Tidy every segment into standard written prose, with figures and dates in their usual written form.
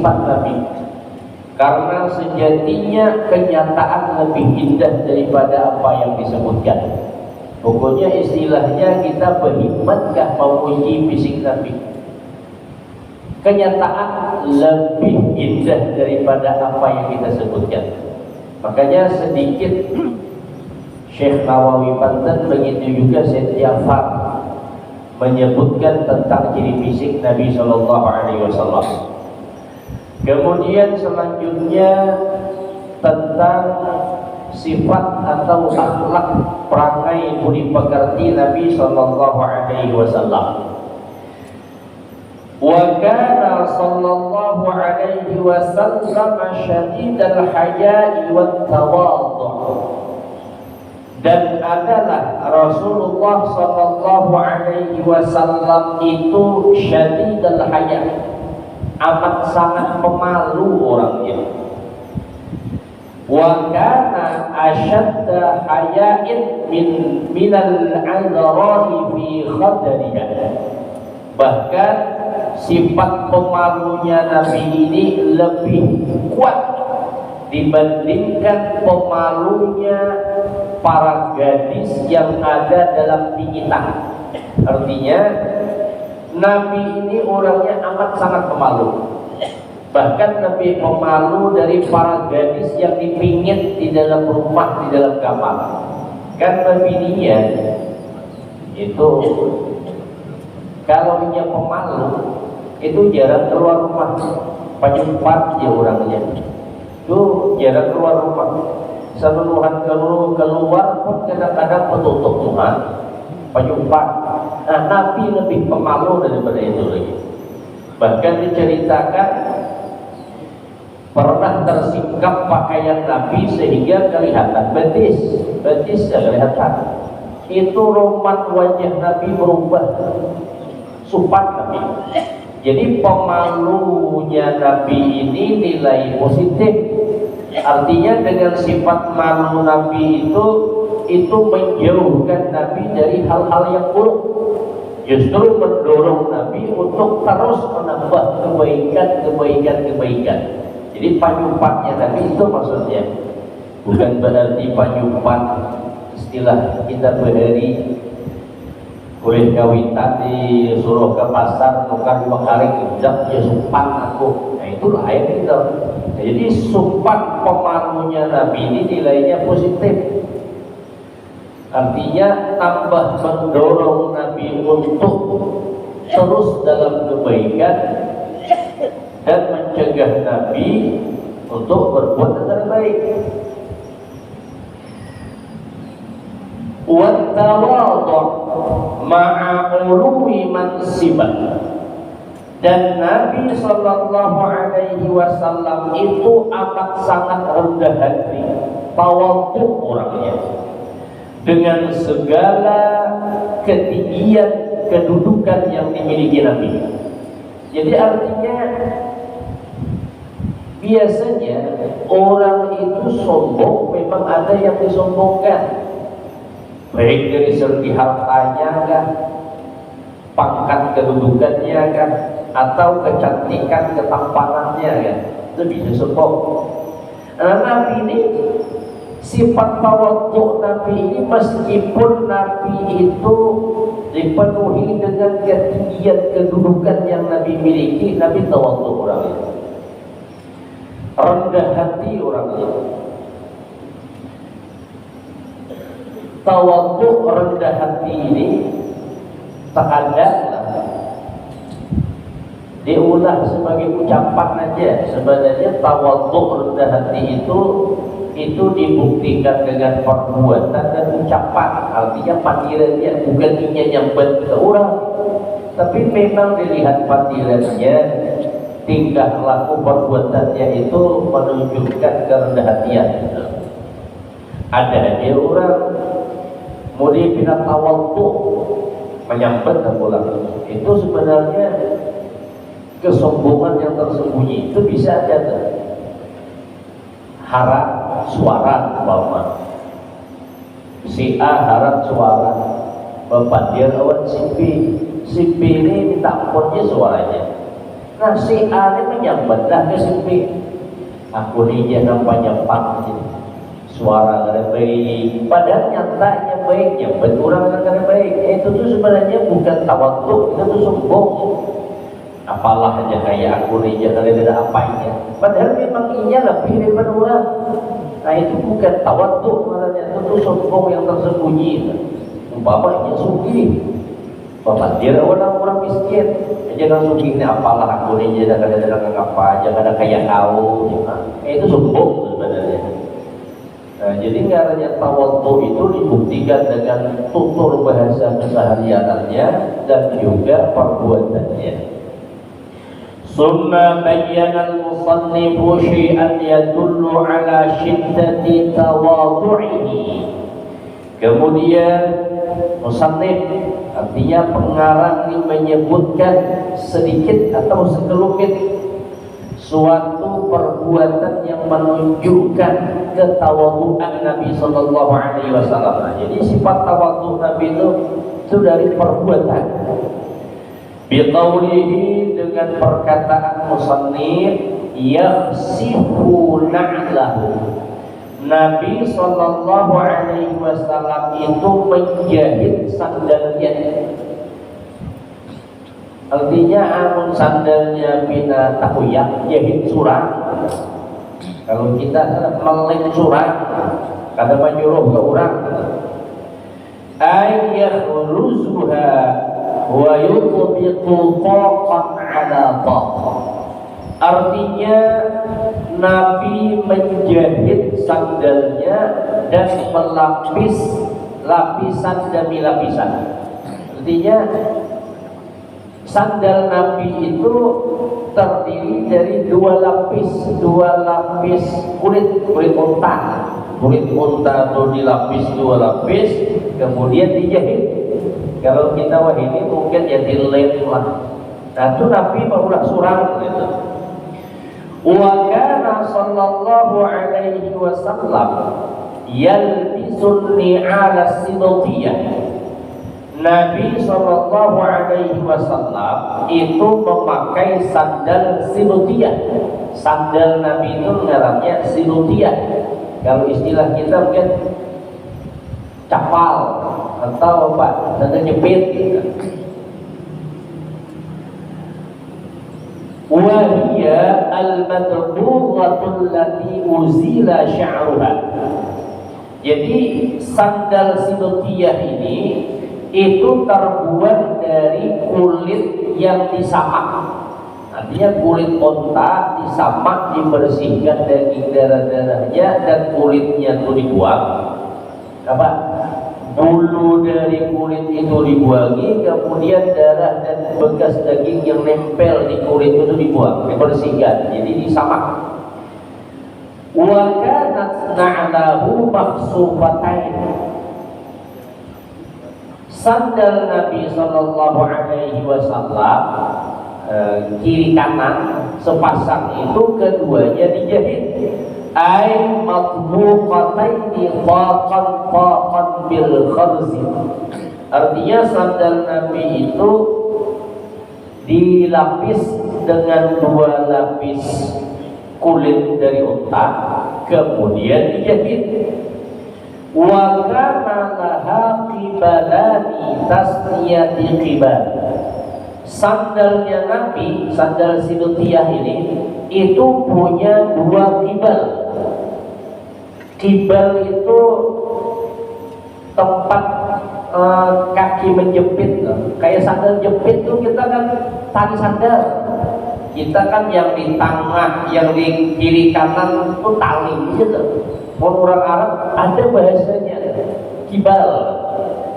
sifat Nabi, karena sejatinya kenyataan lebih indah daripada apa yang disebutkan. Pokoknya istilahnya kita berhikmatkah memuji fisik Nabi, kenyataan lebih indah daripada apa yang kita sebutkan. Makanya sedikit Syekh Nawawi Banten, begitu juga Syekh Ja'far menyebutkan tentang ciri fisik Nabi Shallallahu Alaihi Wasallam. Kemudian selanjutnya tentang sifat atau akhlak perangai budi pekerti Nabi Shallallahu Alaihi Wasallam. Wa kana sallallahu alaihi wasallam syadidal haya'i wat tawadhu. Dan adalah Rasulullah sallallahu alaihi wasallam itu syadidal haya', amat sangat pemalu orangnya. Wa kana ashadda haya'in minal 'adra'i fi khadriha. Bahkan sifat pemalunya Nabi ini lebih kuat dibandingkan pemalunya para gadis yang ada dalam tinggitan. Artinya Nabi ini orangnya amat sangat pemalu. Bahkan lebih pemalu dari para gadis yang dipingit di dalam rumah, di dalam kamar. Kan bininya itu kalau dia pemalu itu jarang keluar rumah, penyempat dia orangnya. Itu jarang keluar rumah. Seluruhan keluar pun kadang-kadang menutup Tuhan, penyempat. Nah, Nabi lebih pemalu daripada itu lagi. Bahkan diceritakan pernah tersingkap pakaian Nabi sehingga kelihatan betis kelihatan. Itu roman wajah Nabi berubah, supan Nabi. Jadi pemalunya Nabi ini nilai positif. Artinya dengan sifat malu Nabi itu menjauhkan Nabi dari hal-hal yang buruk. Justru mendorong Nabi untuk terus menambah kebaikan. Jadi penyumpatnya Nabi itu maksudnya bukan berarti penyumpat istilah kita berdiri boleh kawitan disuruh ke pasar tukar 2 kali kejap ya sumpan aku. Nah itu lain gitu. Jadi sumpan pemalunya Nabi ini nilainya positif. Artinya tambah mendorong Nabi untuk terus dalam kebaikan dan mencegah Nabi untuk berbuat yang terbaik. Wa tawadhu ma'a ulwi mansibah. Dan Nabi sallallahu alaihi wasallam itu amat sangat rendah hati, tawadhu orangnya, dengan segala ketinggian kedudukan yang dimiliki Nabi. Jadi artinya biasanya orang itu sombong, memang ada yang disombongkan, baik dari segi hartanya kan, pangkat kedudukannya kan, atau kecantikan ketampanannya kan, itu bisa sombong. Nah, Nabi ini sifat tawadhu Nabi ini, meskipun Nabi itu dipenuhi dengan ketinggian kedudukan yang Nabi miliki, Nabi tawadhu orangnya, rendah hati orangnya. Tawadhu rendah hati ini terkadang diulah sebagai ucapan aja. Sebenarnya tawadhu rendah hati itu dibuktikan dengan perbuatan dan ucapan. Artinya panggilannya bukan hanya nyambat ke orang, tapi memang dilihat panggilannya, tingkah laku perbuatannya itu menunjukkan kerendahan hatian. Ada aja orang murid bina tawadhu menyambat ke orang, itu sebenarnya kesombongan yang tersembunyi. Itu bisa aja tuh harap suara, umpama si A harap suara, bapak dia lawan si B ini minta ampunnya suaranya. Nah si A ini menyambat dah ke si B. Aku ni dia nampaknya pak suara ada baik, padahal nyatanya baik, nyambat orang ada baik. Itu tuh sebenarnya bukan tawaduk, itu tuh sombong. Apalah aja kayak aku ni dia ada apanya. Padahal memang ia lebih daripada orang. Nah itu bukan tawaduk, maknanya itu tuh sombong yang tersembunyi. Umpamanya sugih. Bapak dia orang miskin. Jangan sugih ni apalah aku ni dia kadang-kadang apa, jangan ada kayak kau. Itu sombong sebenarnya. Nah, jadi karena tawadhu itu dibuktikan dengan tutur bahasa kesehariannya dan juga perbuatannya. Summa bayyana al-musannifu syai'an yadullu ala syiddati tawadhu'ihi. Kemudian musannif artinya pengarang ini menyebutkan sedikit atau sekelumit suatu perbuatan yang menunjukkan ketawadhuan Nabi Sallallahu Alaihi Wasallam. Jadi sifat tawadhu Nabi itu dari perbuatan. Biqaulihi dengan perkataan musannif yakhsifu na'lahu. Nabi Sallallahu Alaihi Wasallam itu menjahit sandalnya. Artinya amun sandalnya bina takuyak jahit surang. Kalau kita meleng surang, kadang menyuruh ke orang ayyakhruzuha wa yutbiqu taqan ala taq. Artinya Nabi menjahit sandalnya dan melapis lapisan demi lapisan. Artinya sandal Nabi itu terdiri dari dua lapis kulit unta. Kulit unta itu dilapis dua lapis, kemudian dijahit. Kalau kita wah ini mungkin jadi lem lah. Nah itu Nabi mengulas surang gitu. Wa kana sallallahu alaihi wasallam yalbisun ni'ala sidotiyah. Nabi Sallallahu Alaihi Wasallam itu memakai sandal sinutiyah. Sandal Nabi itu ngarannya sinutiyah. Kalau istilah kita mungkin capal atau apa, sandal jepit. Wahia al-madbughatul lati uzila sya'ruha. Jadi sandal sinutiyah ini itu terbuat dari kulit yang disamak. Artinya kulit unta disamak, dibersihkan daging darah-darahnya dan kulitnya itu dibuang. Apa? Bulu dari kulit itu dibuangi, kemudian darah dan bekas daging yang nempel di kulit itu dibuang, dibersihkan. Jadi disamak. Wa kanat na'lahu makhsufatain. Sandal Nabi Sallallahu Alaihi Wasallam kiri kanan sepasang itu keduanya dijahit. Ay matbuqataini faqan bil kharzi. Artinya sandal Nabi itu dilapis dengan dua lapis kulit dari unta, kemudian dijahit. Wa kana laha qibalani tasniyati qibal. Sandalnya Nabi, sandal sinutiyah ini itu punya dua kibal. Kibal itu tempat kaki menjepit. Kayak sandal jepit tuh kita kan tali sandal. Kita kan yang di tengah, yang di kiri kanan itu tali gitu. Orang Arab ada bahasanya kibal.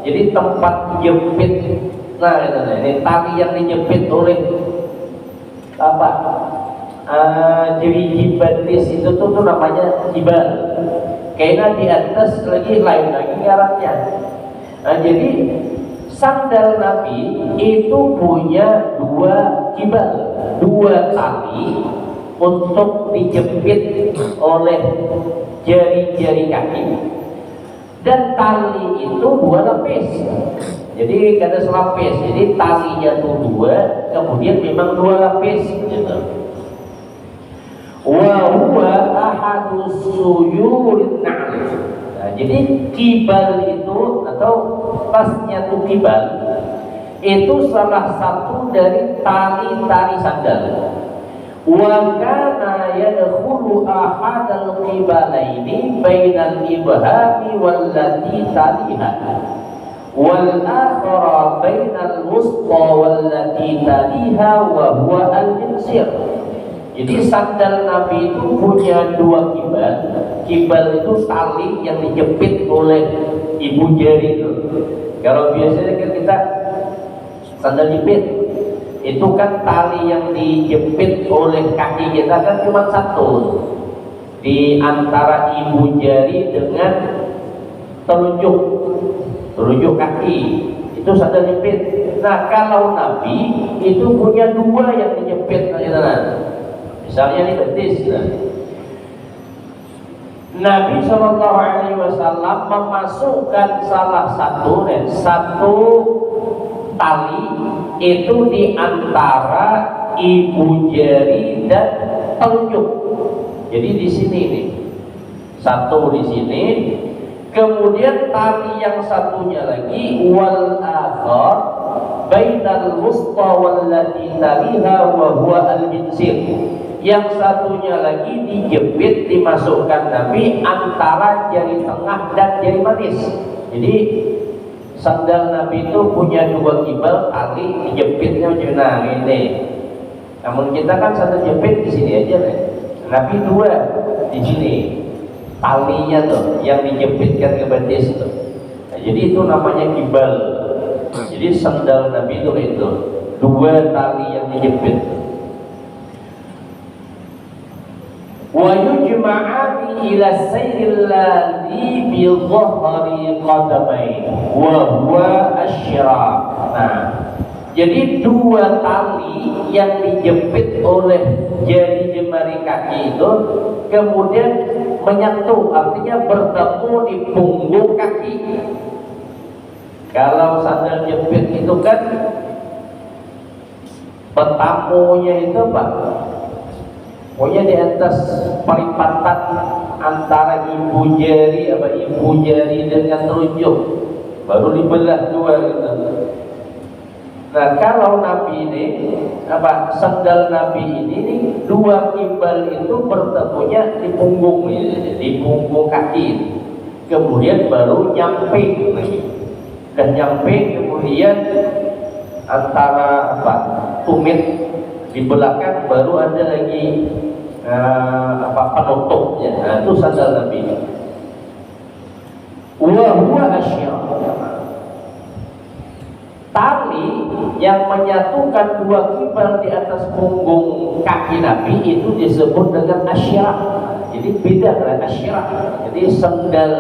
Jadi tempat jepit. Nah, ini tali yang dijepit oleh apa? Jeriji batis itu tuh namanya kibal. Kayaknya di atas lagi lain lagi ngarannya. Nah, jadi sandal Nabi itu punya dua kibal, dua tali untuk dijepit oleh jari-jari kaki, dan tali itu dua lapis. Jadi kada selapis. Jadi talinya tuh dua, kemudian memang dua lapis gitu. Wa huwa ahadus suyurin na'l. Nah, jadi kibal itu atau tasnya tuh kibal itu salah satu dari tali-tali sandal. Wa kana yadkhulu ahadal qibalaini bainal ibhami wallati taliha wal akhara bainal wusta wallati taliha wa huwa al-jinsir. Jadi sandal Nabi itu punya dua kibal. Kibal itu tali yang dijepit oleh ibu jari itu. Kalau biasanya kan kita sandal jepit itu kan tali yang dijepit oleh kaki kita kan cuma satu di antara ibu jari dengan telunjuk kaki, itu sandal jepit. Nah kalau Nabi itu punya dua yang dijepit, misalnya ini betis. Nabi SAW memasukkan salah satu tali itu di antara ibu jari dan telunjuk. Jadi di sini nih, satu di sini, kemudian tali yang satunya lagi wal akhar bainal wusta wallati taliha wa huwa al-jinsir. Yang satunya lagi dijepit, dimasukkan Nabi antara jari tengah dan jari manis. Jadi sandal Nabi itu punya dua kibal, tali dijepitnya nah ini. Namun kita kan satu jepit di sini aja nih. Nabi dua di sini. Talinya tuh yang dijepitkan ke betis tuh. Nah, jadi itu namanya kibal. Jadi sandal Nabi itu dua tali yang dijepit. Wa yujma'ani ila sayyidil ladhi bi dhahri qadamain wa huwa asy-syiraq. Nah, jadi dua tali yang dijepit oleh jari jemari kaki itu kemudian menyatu, artinya bertemu di punggung kaki. Kalau sandal jepit itu kan petamunya itu Pak, pokoknya di atas peripatan antara ibu jari dengan telunjuk, baru dibelah dua gitu. Nah kalau Nabi ini sandal Nabi ini dua kibal itu bertemunya di punggung kaki, kemudian baru nyamping lagi, dan nyamping kemudian antara tumit di belakang baru ada lagi penutupnya. Nah, itu sandal Nabi. Wa huwa asy-syiraq. Tali yang menyatukan dua kibal di atas punggung kaki Nabi itu disebut dengan asy-syiraq. Jadi beda dengan asy-syiraq. Jadi sandal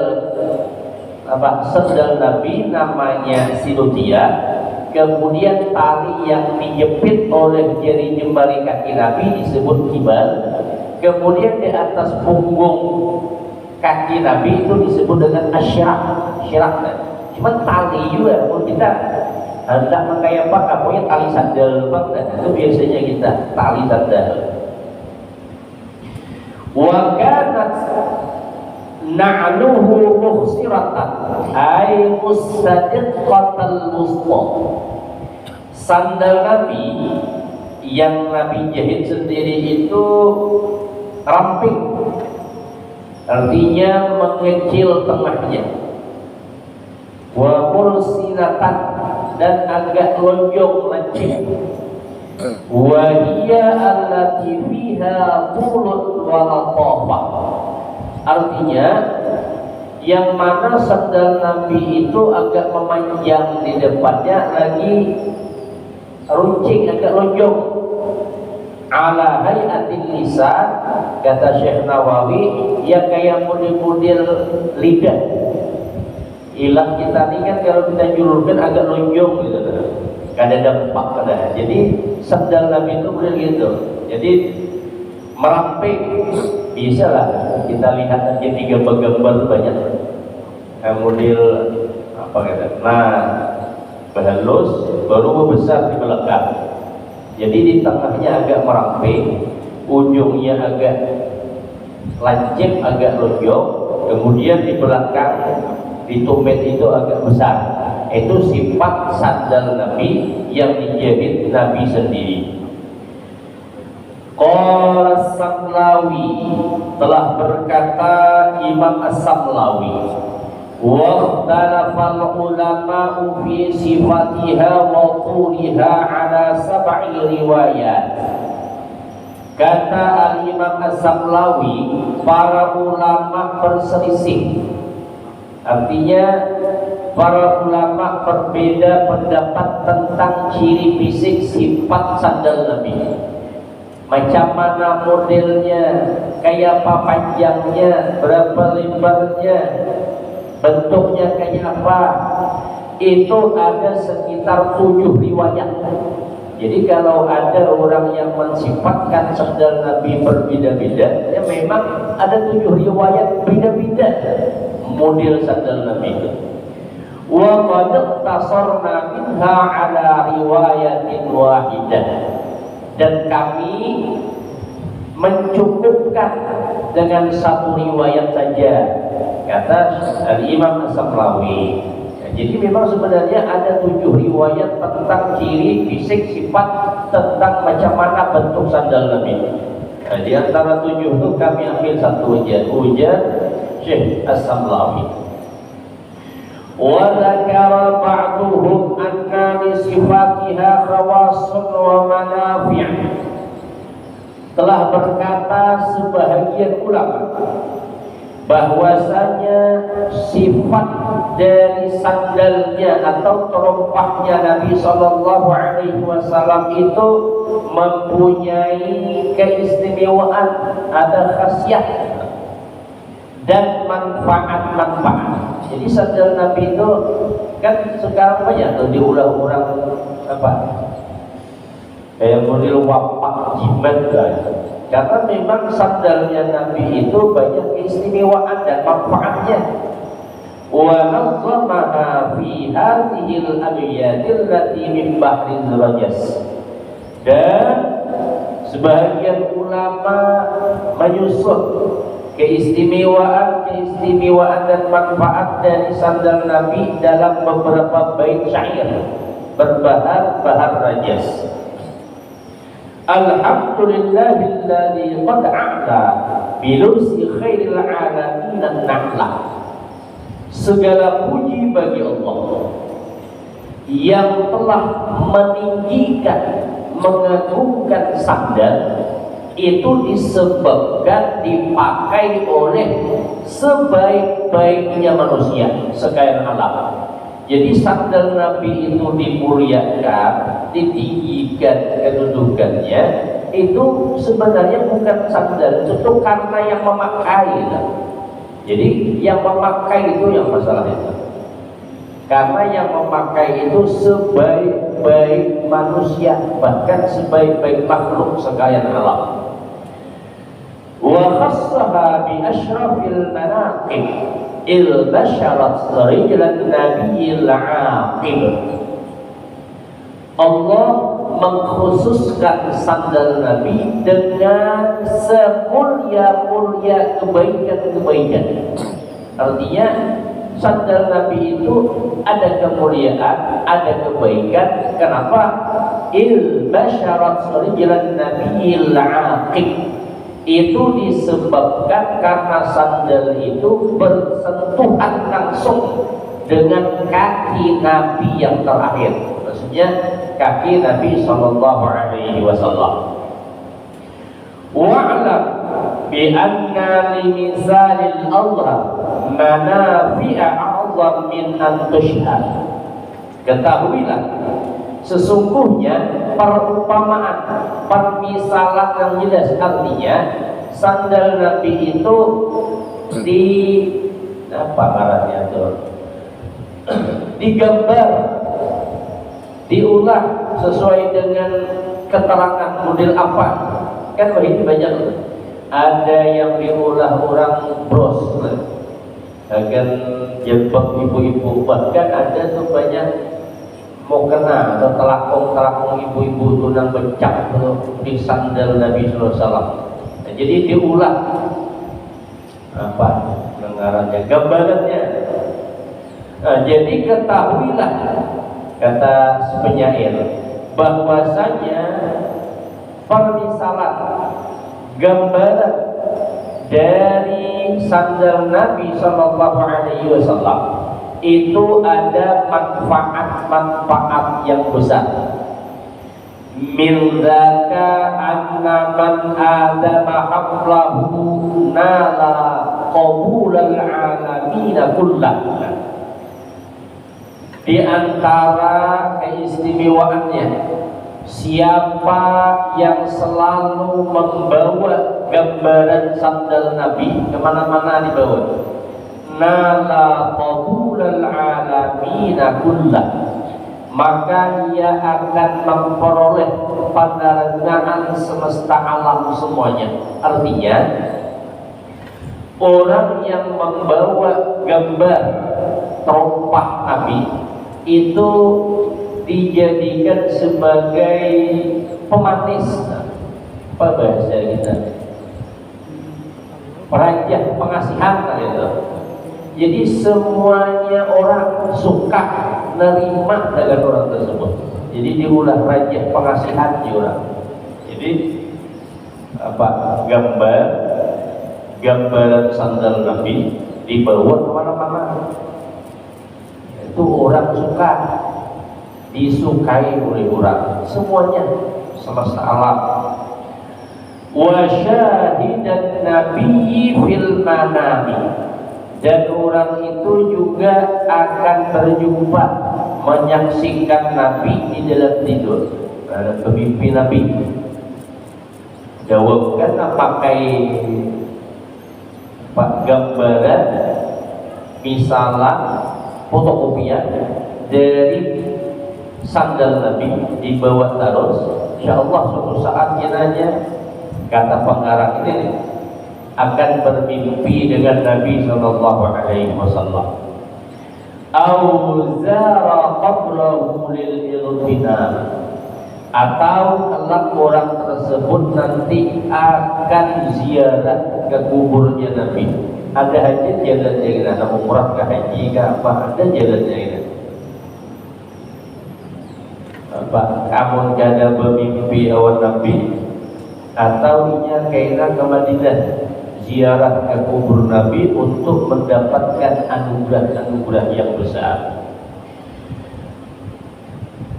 Nabi namanya sinutia. Kemudian tali yang dijepit oleh jari jemari kaki Nabi disebut kibal. Kemudian di atas punggung kaki Nabi itu disebut dengan asy-syiraq. Cuma tali juga pun kita hendak pakai pokoknya tali sandal itu biasanya kita tali sandal. Wa kanat na'luhu mukhsiratan ay mustadiqatal wusta. Sandal Nabi yang Nabi jahit sendiri itu ramping, artinya mengecil tengahnya. Wa mursilatan, dan agak lonjong lancip. Wa hiya allati fiha tulun wa latafah. Artinya yang mana sandal Nabi itu agak memanjang di depannya, lagi runcing, agak lonjong. Ala hayatin lisan, kata Syekh Nawawi, yang kayak model-model lidah. Ilah kita ini kan kalau kita julurkan agak lonjong gitu, kada dampak kada. Jadi sandal Nabi itu model gitu. Jadi meramping, bisa lah kita lihat aja di gambar-gambar banyak model apa kata. Nah halus, baru membesar di belakang. Jadi di tengahnya agak meramping, ujungnya agak lancip, agak lonjong, kemudian di belakang di tumit itu agak besar. Itu sifat sandal Nabi yang dijahit Nabi sendiri. Qala As-Samlawi, telah berkata Imam As-Samlawi, wa ikhtalafa ulama'u fi sifatiha wa tuliha ala sab'i riwayat. Kata Al-Imam As-Samlawi, para ulama berselisih. Artinya para ulama berbeda pendapat tentang ciri fisik sifat sandal Nabi. Macam mana modelnya, kayak apa panjangnya, berapa lebarnya, bentuknya kayak apa. Itu ada sekitar 7 riwayat. Jadi kalau ada orang yang mensifatkan sandal Nabi berbeda-beda, ya memang ada 7 riwayat beda-beda model sandal Nabi itu. Wa qad tasarna minha ala riwayatin wahidah. Dan kami mencukupkan dengan satu riwayat saja, kata Al-Imam As-Samlawi. Jadi memang sebenarnya ada 7 riwayat tentang ciri fisik sifat, tentang macam mana bentuk sandal Nabi. Nah, di antara 7 itu kami ambil satu ujar Syekh As-Samlawi. Wa dzakara ba'duhum anna li sifatiha khawasun wa manafi'. Telah berkata sebahagian ulama bahwasanya sifat dari sandalnya atau terompahnya Nabi Sallallahu Alaihi Wasallam itu mempunyai keistimewaan, ada khasiat dan manfaat-manfaat. Jadi sandal Nabi itu kan sekarang banyak tuh diulang orang apa? Kayak model wapak jimat guys. Karena memang sandalnya Nabi itu banyak keistimewaan dan manfaatnya. Wa nazzamaha fi hadhil abyadil lati min bahri rajas. Dan sebagian ulama menyusun keistimewaan dan manfaat dari sandal Nabi dalam beberapa bait syair berbahan bahar rajas. Alhamdulillahilladzi qad a'la bilubsi khairil alamin an-nahla. Segala puji bagi Allah yang telah meninggikan, mengagungkan sandal itu disebabkan dipakai oleh sebaik-baiknya manusia sekalian alam. Jadi sandal Nabi itu dimuliakan, ditinggikan kedudukannya, itu sebenarnya bukan sandal, itu karena yang memakai. Jadi yang memakai itu yang masalah itu. Karena yang memakai itu sebaik-baik manusia, bahkan sebaik-baik makhluk sekalian alam. Wa khassaha bi asyrafil manaqib il basharat rijlan nabiyil aqib. Allah mengkhususkan sandal Nabi dengan semulia-mulia kebaikan-kebaikan. Artinya sandal Nabi itu ada kemuliaan, ada kebaikan. Kenapa? Il basharat rijlan nabiyil aqib. Itu disebabkan karena sandal itu bersentuhan langsung dengan kaki Nabi yang terakhir. Maksudnya kaki Nabi Sallallahu Alaihi Wasallam. Wa'lam bi anna li misalil Allah manafi'a a'zam min an tushhad. Ketahuilah sesungguhnya perumpamaan, permisalan yang jelas, artinya sandal Nabi itu di apa ngarannya tuh, digambar, diulah sesuai dengan keterangan model apa. Kan begitu banyak. Ada yang diulah orang bros, akan jebak ibu-ibu, bahkan ada tuh banyak mau kena atau telakong ibu-ibu tunang becak di sandal Nabi Sallallahu Alaihi Wasallam. Nah, jadi diulang apa dengarannya, gambarannya. Nah, jadi ketahuilah, kata penyair, bahwasanya permisalan gambaran dari sandal Nabi Sallallahu Alaihi Wasallam itu ada manfaat-manfaat yang besar. Min dzaka anna man adama hablahu nala qabulal alamin kullah. Di antara keistimewaannya, siapa yang selalu membawa gambaran sandal Nabi kemana-mana dibawa, nala qabulal alamin kullah, maka ia akan memperoleh pandangan semesta alam semuanya. Artinya, orang yang membawa gambar terompah Nabi itu dijadikan sebagai pemanis, apa bahasa kita, perajah pengasihan gitu. Jadi semuanya orang suka nerima dengan orang tersebut. Jadi diulah rajah pengasihan diulah. Jadi apa, gambaran sandal Nabi dibawa kemana-mana. Itu orang suka, disukai oleh orang semuanya, semesta alam. Wa syahidan nabiyyi fil manami, dan orang itu juga akan berjumpa, menyaksikan Nabi di dalam tidur, dalam bermimpi Nabi. Jawabkan pakai gambaran misalnya fotokopian dari sandal Nabi dibawa terus, insyaallah suatu saat jenazah, kata pengarang ini, akan bermimpi dengan Nabi Sallallahu Alaihi Wasallam. Au zara qablahu lil iltinam, atau kelak orang tersebut nanti akan ziarah ke kuburnya Nabi. Ada aja jalannya ini, ada umrah ke haji ke apa, ada jalannya ini. Apa kamu kada bermimpi awan Nabi, atau inya kaina ke Madinah ziarah ke kubur Nabi untuk mendapatkan anugerah-anugerah yang besar.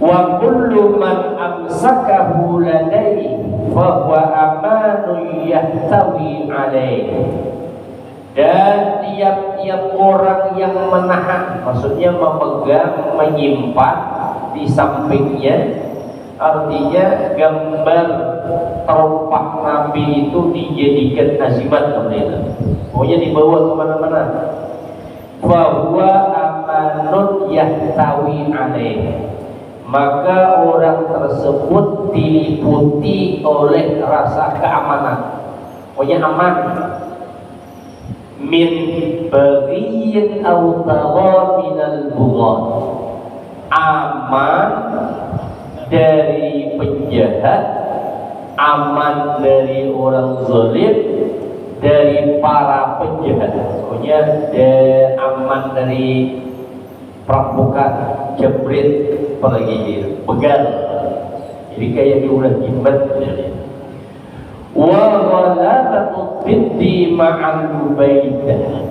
Wa kullu man amsakahu ladai fa huwa amanu yahtawi alaihi, dan tiap-tiap orang yang menahan, maksudnya memegang, menyimpan di sampingnya, artinya gambar terompah Nabi itu dijadikan azimat kemudian, pokoknya dibawa kemana-mana. Bahwa amanun yahtawi alaih, maka orang tersebut diliputi oleh rasa keamanan, pokoknya aman. Min baghiyin aw tagha minal bughat, aman dari penjahat, aman dari orang zalim, dari para penjahat, pokoknya aman dari perampokan, jebret, apalagi begal. Jadi kayak diulah jimat. Wa ghalabatut biddi ma'al ubaidah,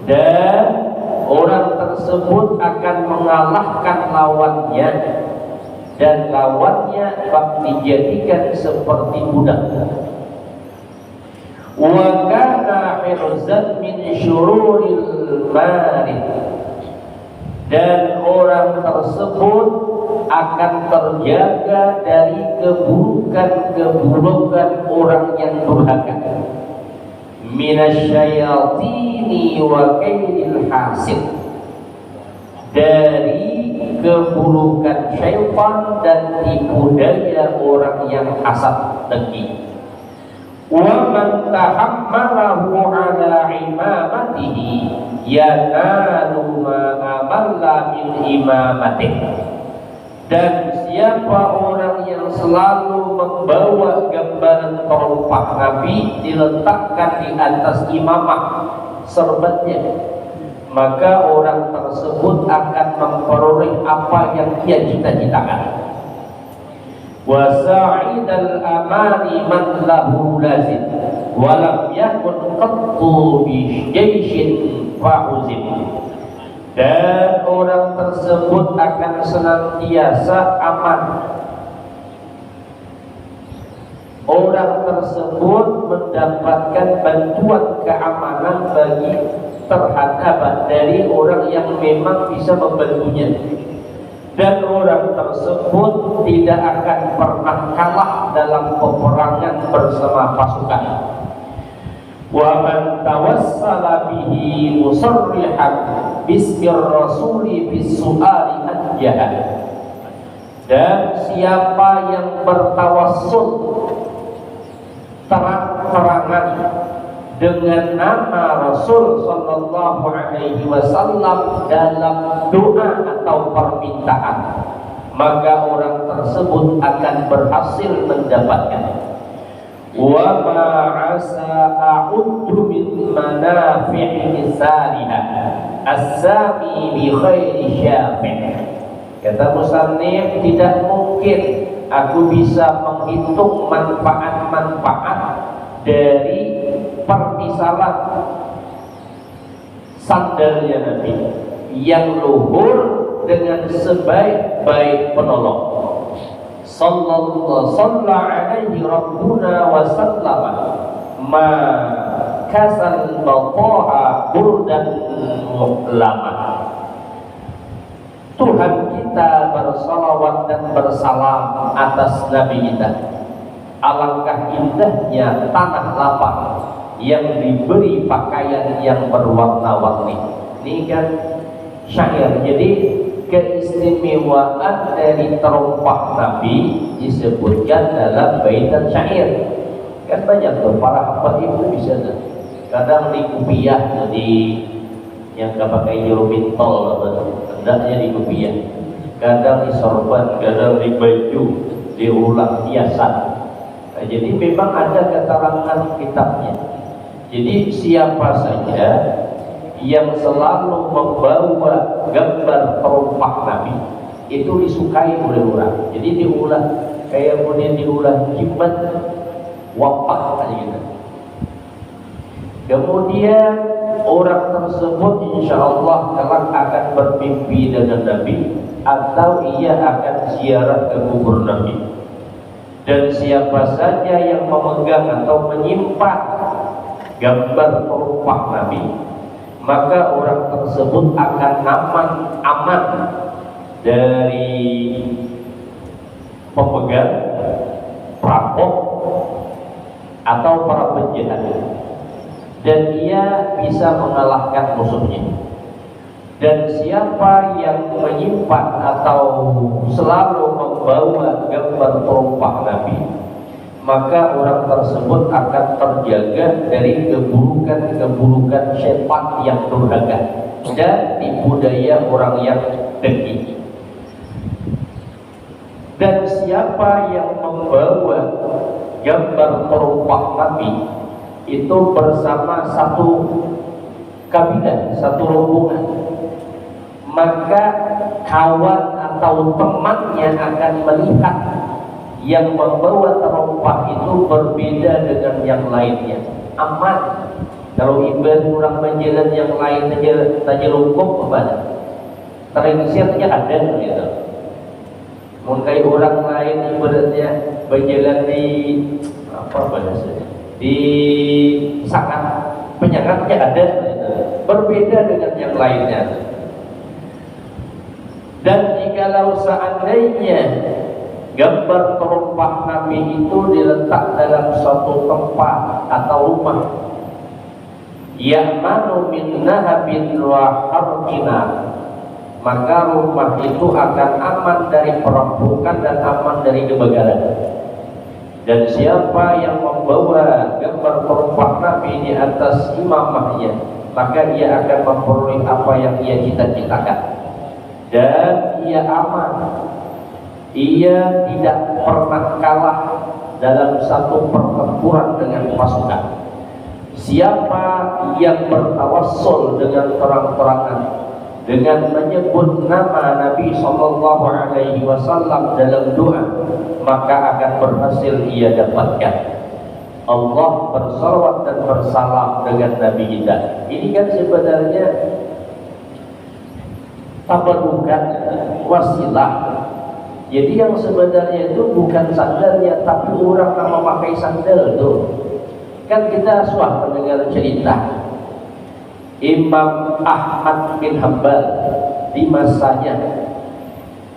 dan orang tersebut akan mengalahkan lawannya, dan lawannya dijadikan seperti budak. Wa kana hirzan min syururil marid, dan orang tersebut akan terjaga dari keburukan-keburukan orang yang durhaka. Minasyayatini wa kaidil hasid, dari keburukan syaitan dan tipu daya orang yang hasad dengki. Wa man tahammalahu ala imamatihi yanalu ma amalla min imamatihi, Dan siapa orang yang selalu membawa gambaran terompah Nabi diletakkan di atas imamah serbatnya, maka orang tersebut akan memperoleh apa yang dia cita-citakan. Wa sa'idal amani man lahu lazim wa lam yakun qattu bi jayshin fa'uzim. Dan orang tersebut akan senantiasa aman. Orang tersebut mendapatkan bantuan keamanan bagi terhadap dari orang yang memang bisa membantunya. Dan orang tersebut tidak akan pernah kalah dalam peperangan bersama pasukan. Wa man tawassala bihi musarrihan bismir rasuli bisu'ali anjahan. Dan siapa yang bertawassul terang-terangan dengan nama Rasul sallallahu alaihi wasallam dalam doa atau permintaan, maka orang tersebut akan berhasil mendapatkan. Wa ma asa a'uddu min manafi'i saliha as-sami bi khairi syafi'. Kata musannif, tidak mungkin aku bisa menghitung manfaat-manfaat dari permisalan sandalnya Nabi yang luhur dengan sebaik-baik penolong. Sallallahu alaihi rabbuna wa sallama ma kasal bataha burdan mu'lama. Tuhan kita bersalawat dan bersalam atas Nabi kita. Alangkah indahnya tanah lapang yang diberi pakaian yang berwarna-warni. Ini kan syair. Jadi keistimewaan dari terompah Nabi disebutkan dalam baitan syair. Kan banyak tuh para hafal itu bisa tuh. Kadang di kupiah, di yang gak pakai jeruk tol, hendaknya di kupiah. Kadang di sorban, kadang di baju, diulang hiasan. Nah, jadi memang ada keterangan kitabnya. Jadi siapa saja yang selalu membawa gambar terompah Nabi itu disukai oleh orang. Jadi diulah kayak kemudian diulah jimat wafat gitu. Kemudian orang tersebut insya Allah kelak akan bermimpi dengan Nabi atau ia akan ziarah ke kubur Nabi. Dan siapa saja yang memegang atau menyimpan gambar terompah Nabi, maka orang tersebut akan aman dari pemegang, perampok atau para penjahat, dan ia bisa mengalahkan musuhnya. Dan siapa yang menyimpan atau selalu membawa gambar terompah Nabi, maka orang tersebut akan terjaga dari keburukan-keburukan syaitan yang durhaka dan tipu daya orang yang dengki. Dan siapa yang membawa gambar terompah Nabi itu bersama satu kabilah, satu rombongan, maka kawan atau temannya akan melihat yang membawa terompah itu berbeda dengan yang lainnya. Aman. Kalau ibarat orang berjalan yang lain saja lungkup kepada teringsirnya ada gitu. Mungkin orang lain ibaratnya berjalan di apa bahasanya, di sangat penyangatnya ada gitu. Berbeda dengan yang lainnya. Dan jikalau seandainya gambar terompah Nabi itu diletak dalam suatu tempat atau rumah, ya'manu min nahabin wa harqina, maka rumah itu akan aman dari perampokan dan aman dari kebakaran. Dan siapa yang membawa gambar terompah Nabi di atas imamahnya, maka ia akan memperoleh apa yang ia cita-citakan dan ia aman ia tidak pernah kalah dalam satu pertempuran dengan pasukan. Siapa yang bertawassul dengan terang-terangan dengan menyebut nama Nabi Sallallahu Alaihi Wasallam dalam doa, maka akan berhasil ia dapatkan. Allah bersalawat dan bersalam dengan Nabi kita. Ini kan sebenarnya tabarukan, wasilah. Jadi yang sebenarnya itu bukan sandalnya, tapi orang yang memakai sandal itu. Kan kita suah mendengar cerita Imam Ahmad bin Hanbal di masanya.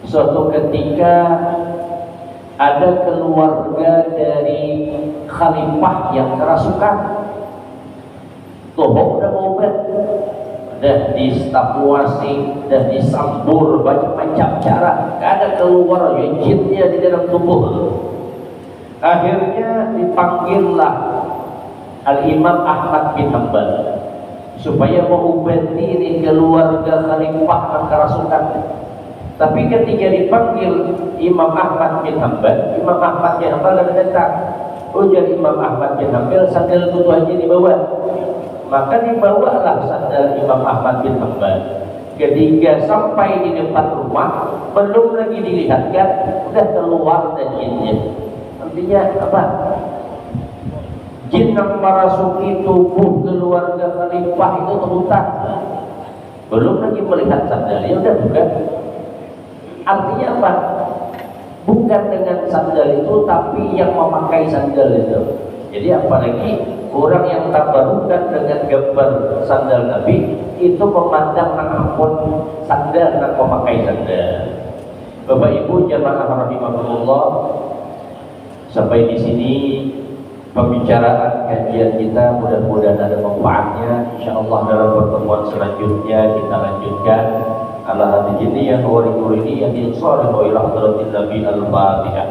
Suatu ketika ada keluarga dari khalifah yang kerasukan, tohok dan obat, dah distapuasi, dah disambur macam-macam cara, ada keluar jinnya di dalam tubuh. Akhirnya dipanggillah Al-Imam Ahmad bin Hanbal supaya mengobati ini keluarga khalifah yang kerasukan. Tapi ketika dipanggil Imam Ahmad bin Hanbal, Imam Ahmad bin Hanbal datang. Oh, jadi Imam Ahmad bin Hanbal sandal itu aja dibawa. Maka dibawalah sandal Imam Ahmad bin Hanbal. Ketika sampai di depan rumah, belum lagi dilihatkan, sudah keluar dan jinnya. Artinya apa? Jin yang merasuki tubuh keluarga khalifah itu terhutang. Belum lagi melihat sandalnya, udah bukan. Artinya apa? Bukan dengan sandal itu, tapi yang memakai sandal itu. Jadi apalagi orang yang tabarukan dengan gambar sandal Nabi itu memandang ampun sandal dan memakai sandal. Bapak Ibu jamaah rahimahullah, sampai di sini pembicaraan kajian kita, mudah-mudahan ada manfaatnya. Insyaallah dalam pertemuan selanjutnya kita lanjutkan ala hadis ini yang ini yang disallallahu ila hadratin Nabi al-Fatihah.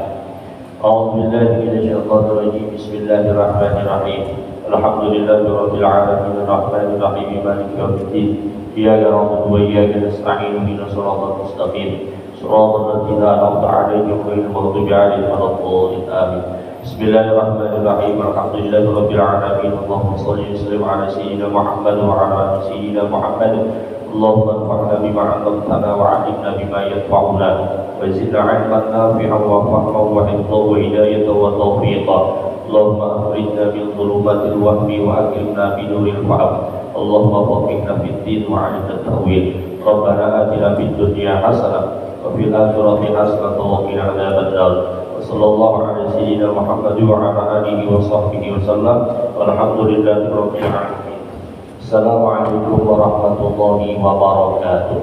A'udzubillahi minasyaitonir rajim. Bismillahirrahmanirrahim. Alhamdulillahirabbil alamin arrahmanir rahim maliki yaumiddin. Iyyaka na'budu wa iyyaka nasta'in ihdinas siratal mustaqim. Shiratal ladzina an'amta 'alaihim ghairil maghdubi 'alaihim waladdallin. Amin. Bismillahirrahmanirrahim. Alhamdulillahirabbil alamin. Allahumma shalli wa sallim ala sayyidina Muhammad wa ala ali sayyidina Muhammad. Allahumma anfa'na bima 'allamtana wa 'allimna bima yanfa'una wa zidna 'ilman nafi'an wa fahman wa hifdhan wa hidayatan wa tawfiqan. Allahumma akhrijna min dhulumatil wahmi wa akrimna bi nuril fahm. Allahumma faqihna fid din wa 'allimna at-ta'wil. Rabbana atina fid dunya hasanah wa fil akhirati hasanah wa qina adzabannar. Sallallahu alaihi sayyidina Muhammad wa ala alihi wa sahbihi wasallam. Walhamdulillahi rabbil alamin. Assalamualaikum warahmatullahi wabarakatuh.